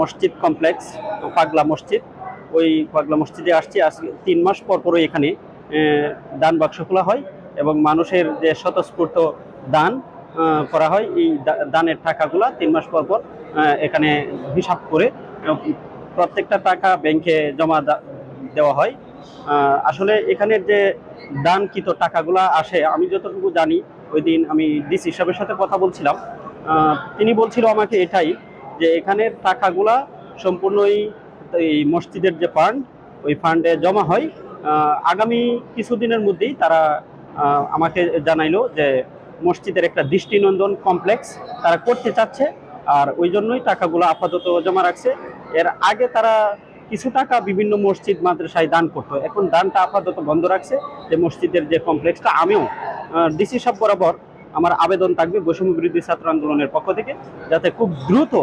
মসজিদ কমপ্লেক্স, পাগলা মসজিদ। ওই পাগলা মসজিদে আসছি। আজকে 3 মাস পর পরই এখানে দান বাক্স খোলা হয় এবং মানুষের যে স্বতঃস্ফূর্ত দান করা হয়। এই দানের টাকাগুলা 3 মাস পর পর এখানে হিসাব করে প্রত্যেকটা টাকা ব্যাংকে জমা দেওয়া হয়। আসলে এখানের যে দানকৃত টাকাগুলা আসে, আমি যতটুকু জানি, ওই দিন আমি ডিসি সাহেবের সাথে কথা বলছিলাম, তিনি বলছিল আমাকে এটাই, যে এখানের টাকাগুলা সম্পূর্ণই এই মসজিদের যে ফান্ড, ওই ফান্ডে জমা হয়। আগামী কিছুদিনের মধ্যেই তারা আমাকে জানাইলো যে মসজিদের একটা দৃষ্টিনন্দন কমপ্লেক্স তারা করতে চাচ্ছে, আর ওই জন্যই টাকাগুলো আপাতত জমা রাখছে। এর আগে তারা কিছু টাকা বিভিন্ন মসজিদ মাদ্রাসায় দান করতো, এখন দানটা আপাতত বন্ধ রাখছে। যে মসজিদের যে কমপ্লেক্সটা, আমিও ডিসি সাহেব বরাবর আমার আবেদন থাকবে বৈষম্য বিরোধী ছাত্র আন্দোলনের পক্ষ থেকে, যাতে খুব দ্রুত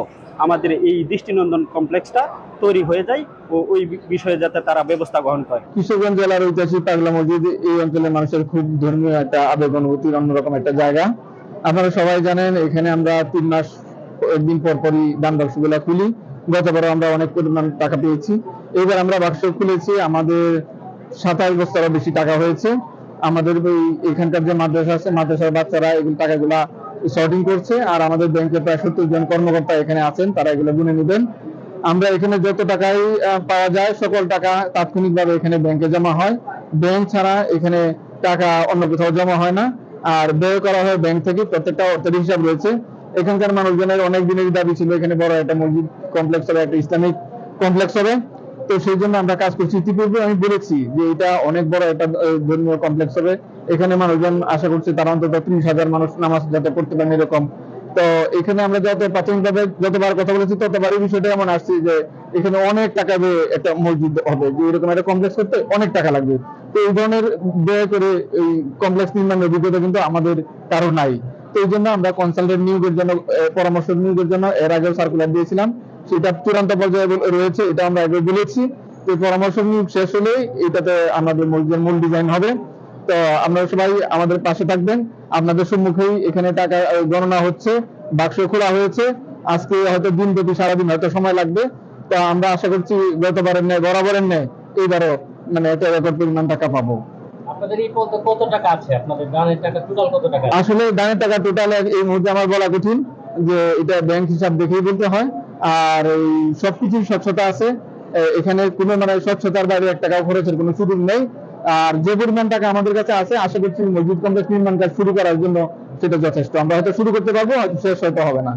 আমাদের এই দৃষ্টিনন্দন কমপ্লেক্সটা তৈরি হয়ে যায় ও ওই বিষয়ে যাতে তারা ব্যবস্থা গ্রহণ করে। কিশোরগঞ্জ জেলার ঐতিহাসিক পাগলা মসজিদ এই অঞ্চলের মানুষের খুব ধর্মীয় একটা আবেগ অনুভূতির অন্যরকম একটা জায়গা। আপনারা সবাই জানেন এখানে আমরা 3 মাস একদিন পর পরই দান বাক্সগুলা খুলি। গতবার আমরা অনেক পরিমাণ টাকা পেয়েছি, এবার আমরা বাক্স খুলেছি, আমাদের 27 বস্তারও বেশি টাকা হয়েছে। আমাদের এখানকার যে মাদ্রাসা আছে, মাদ্রাসার বাচ্চারা এগুলো টাকাগুলা সর্টিং করছে, আর আমাদের ব্যাংকে প্রায় 70 জন কর্মকর্তা এখানে আছেন, তারা এগুলো গুনে নেবেন। আমরা এখানে যত টাকাই পাওয়া যায় সকল টাকা তাৎক্ষণিকভাবে এখানে ব্যাংকে জমা হয়। ব্যাংক ছাড়া এখানে টাকা অন্য কোথাও জমা হয় না, আর ব্যয় করা হয় ব্যাংক থেকে। প্রত্যেকটা অর্থের হিসাব রয়েছে। এখানকার মানুষজনের অনেক দিনের দাবি ছিল এখানে বড় একটা মসজিদ কমপ্লেক্স হবে, একটা ইসলামিক কমপ্লেক্স হবে। তো সেই জন্য আমরা কাজ করছি। ইতিপূর্বে আমি বলেছি যে এটা অনেক বড় একটা ধর্মীয় কমপ্লেক্স হবে। এখানে মানুষজন আশা করছে তারা অন্তত 30,000 মানুষ নামাজ যাতে পড়তে পারেন এরকম। তো এখানে আমরা প্রাথমিকভাবে যতবার কথা বলেছি ততবার এই বিষয়টা এমন আসছে যে এখানে অনেক টাকা দিয়ে একটা মসজিদ হবে, যে এরকম একটা কমপ্লেক্স করতে অনেক টাকা লাগবে। তো এই ধরনের ব্যয় করে এই কমপ্লেক্স নির্মাণের অভিজ্ঞতা কিন্তু আমাদের কারো নাই। তো এই জন্য আমরা কনসালটেন্ট নিয়োগের জন্য, পরামর্শ নিয়োগের জন্য এর আগেও সার্কুলার দিয়েছিলাম, সেটা চূড়ান্ত পর্যায়ে রয়েছে, এটা আমরা আগে বলেছি। তো পরামর্শ নিয়োগ শেষ হলেই এটাতে আমাদের মসজিদের মূল ডিজাইন হবে। তো আপনারা সবাই আমাদের পাশে থাকবেন। আপনাদের সম্মুখেই এখানে টাকা গণনা হচ্ছে, বাক্স খোলা হয়েছে। আজকে হয়তো দিন প্রতি সারাদিন হয়তো সময় লাগবে। তো আমরা আশা করছি গতবারের ন্যায়, বরাবরের ন্যায় এইবারও মানে একটা রেকর্ড পরিমাণ টাকা পাবো। আপনাদের এই পর্যন্ত কত টাকা আছে? আপনাদের দানের টাকা টোটাল কত টাকা? আসলে দানের টাকা টোটাল এই মুহূর্তে আমার বলা কঠিন, যে এটা ব্যাংক হিসাব দেখেই বলতে হয়। আর এই সবকিছুর স্বচ্ছতা আছে এখানে, কোনো মানে স্বচ্ছতার বাইরে 1 টাকাও খরচের কোনো সুযোগ নেই। আর যে পরিমাণ টাকা আমাদের কাছে আছে, আশা করছি মসজিদ কমপ্লেক্স নির্মাণ কাজ শুরু করার জন্য সেটা যথেষ্ট। আমরা হয়তো শুরু করতে পারবো, হয়তো শেষ হয়তো হবে না।